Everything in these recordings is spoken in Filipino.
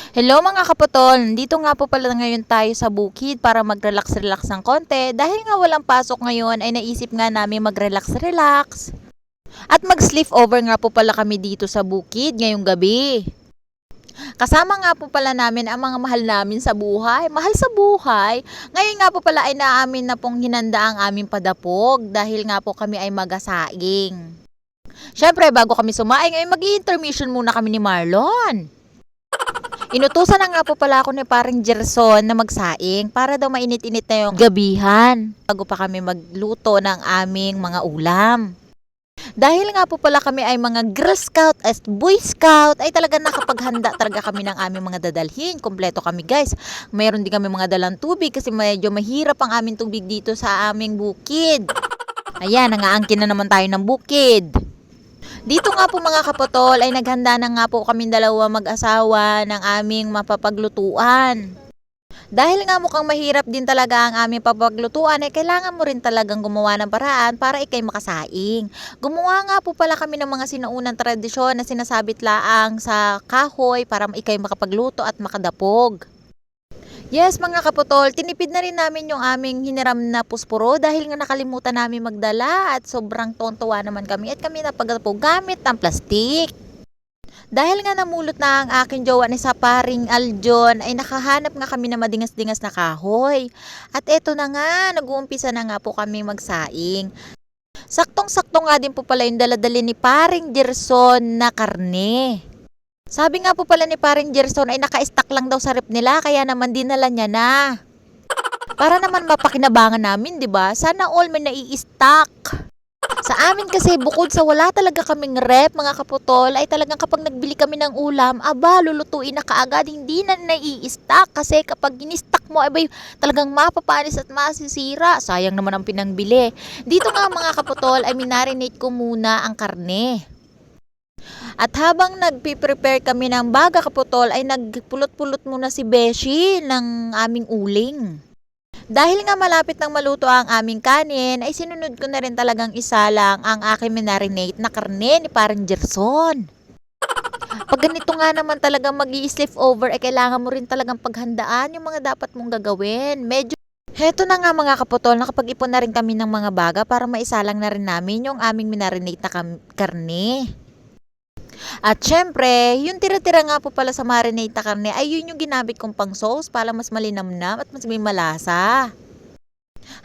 Hello mga kaputol, dito nga po pala ngayon tayo sa bukid para mag-relax-relax ng konti. Dahil nga walang pasok ngayon ay naisip nga namin mag-relax-relax. At mag-sleep over nga po pala kami dito sa bukid ngayong gabi. Kasama nga po pala namin ang mga mahal namin sa buhay. Mahal sa buhay. Ngayon nga po pala ay naamin na pong hinanda ang aming padapog dahil nga po kami ay magasaing. Syempre bago kami sumaing ay mag-intermission muna kami ni Marlon. Inutusan na nga po pala ako ni paring Gerson na magsaing para daw mainit-init na yung gabihan bago pa kami magluto ng aming mga ulam. Dahil nga po pala kami ay mga Girl Scout at Boy Scout ay talaga nakapaghanda talaga kami ng aming mga dadalhin. Kompleto kami guys. Mayroon din kami mga dalang tubig kasi medyo mahirap ang aming tubig dito sa aming bukid. Ayan, nangaangkin na naman tayo ng bukid. Dito nga po mga kaputol ay naghanda na nga po kaming dalawa mag-asawa ng aming mapapaglutuan. Dahil nga mukhang mahirap din talaga ang aming papaglutuan ay kailangan mo rin talagang gumawa ng paraan para ikay makasaing. Gumawa nga po pala kami ng mga sinaunang tradisyon na sinasabit laang sa kahoy para ikay makapagluto at makadapog. Yes mga kaputol, tinipid na rin namin yung aming hiniram na pusporo dahil nga nakalimutan namin magdala at sobrang tontuwa naman kami at kami napagdapog gamit ang plastik. Dahil nga namulot na ang aking jowa ni sa paring Aljon ay nakahanap nga kami na madingas-dingas na kahoy. At eto na nga, nag-uumpisa na nga po kami magsaing. Saktong-sakto nga din po pala yung daladali ni paring Gerson na karne. Sabi nga po pala ni paring Gerson ay naka-stack lang daw sa rep nila kaya naman dinala niya na. Para naman mapakinabangan namin, 'di ba? Sana all may nai-stack. Sa amin kasi bukod sa wala talaga kaming rep mga kaputol ay talagang kapag nagbili kami ng ulam, aba lulutuin na kaagad, hindi na nai-stack kasi kapag in-stack mo ay talagang mapapanis at masisira. Sayang naman ang pinangbili. Dito nga mga kaputol ay minarinate ko muna ang karne. At habang nagpiprepare kami ng baga kaputol ay nagpulot-pulot muna si Beshi ng aming uling. Dahil nga malapit nang maluto ang aming kanin ay sinunod ko na rin talagang isa lang ang aking minarinate na karne ni parang Gerson. Pag ganito nga naman talagang mag-i-sleep over ay kailangan mo rin talagang paghandaan yung mga dapat mong gagawin. Heto na nga mga kaputol, nakapag-ipon na rin kami ng mga baga para maisalang na rin namin yung aming minarinate na karne. At syempre, yung tira-tira nga po pala sa marinate na karne ay yun yung ginamit kong pang sauce para mas malinamnam at mas may malasa.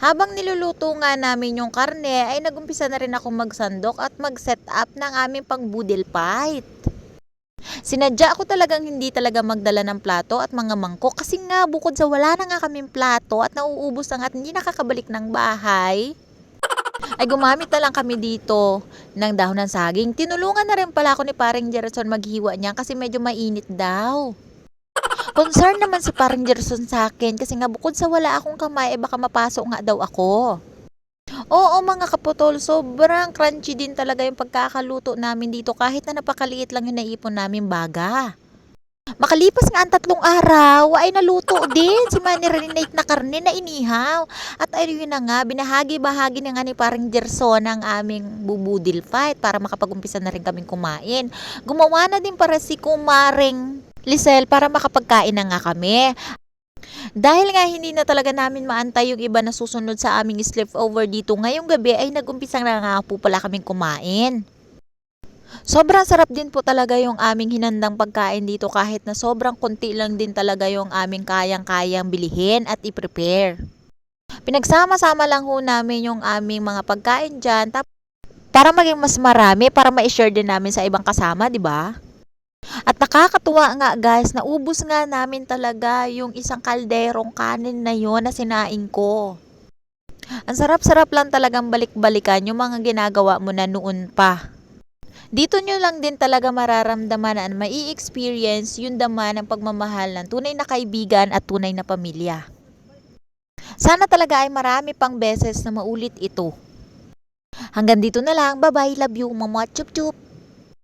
Habang niluluto nga namin yung karne ay nagumpisa na rin ako magsandok at mag-set up ng aming pang boodle fight. Sinadya ko talagang hindi talaga magdala ng plato at mga mangkok kasi nga bukod sa wala na nga kaming plato at nauubos na nga at hindi nakakabalik ng bahay, ay gumamit na lang kami dito ng dahon ng saging. Tinulungan na rin pala ako ni paring Gerson maghiwa niya kasi medyo mainit daw. Concern naman si paring Gerson sa akin kasi nga bukod sa wala akong kamay, baka mapasok nga daw ako. Oo mga kaputol, sobrang crunchy din talaga yung pagkakaluto namin dito kahit na napakaliit lang yung naipon namin baga. Makalipas nga ang 3 araw ay naluto din si marinate na karne na inihaw. At ayun na nga, binahagi-bahagi na nga ni parang Gerson ang aming bubudil fight para makapag-umpisa na rin kaming kumain. Gumawa na din para si kumaring Lisel para makapagkain na nga kami. Dahil nga hindi na talaga namin maantay yung iba na susunod sa aming sleepover dito ngayong gabi ay nag-umpisa na nga po pala kaming kumain. Sobrang sarap din po talaga yung aming hinandang pagkain dito kahit na sobrang konti lang din talaga yung aming kayang-kayang bilihin at i-prepare. Pinagsama-sama lang ho namin yung aming mga pagkain dyan para maging mas marami para ma-share din namin sa ibang kasama, di ba? At nakakatuwa nga guys, naubos nga namin talaga yung isang kalderong kanin na yon na sinaing ko. Ang sarap-sarap lang talagang balik-balikan yung mga ginagawa mo na noon pa. Dito nyo lang din talaga mararamdaman at mai-experience yung dama ng pagmamahal ng tunay na kaibigan at tunay na pamilya. Sana talaga ay marami pang beses na maulit ito. Hanggang dito na lang. Bye-bye. Love you. Mama. Chup-chup.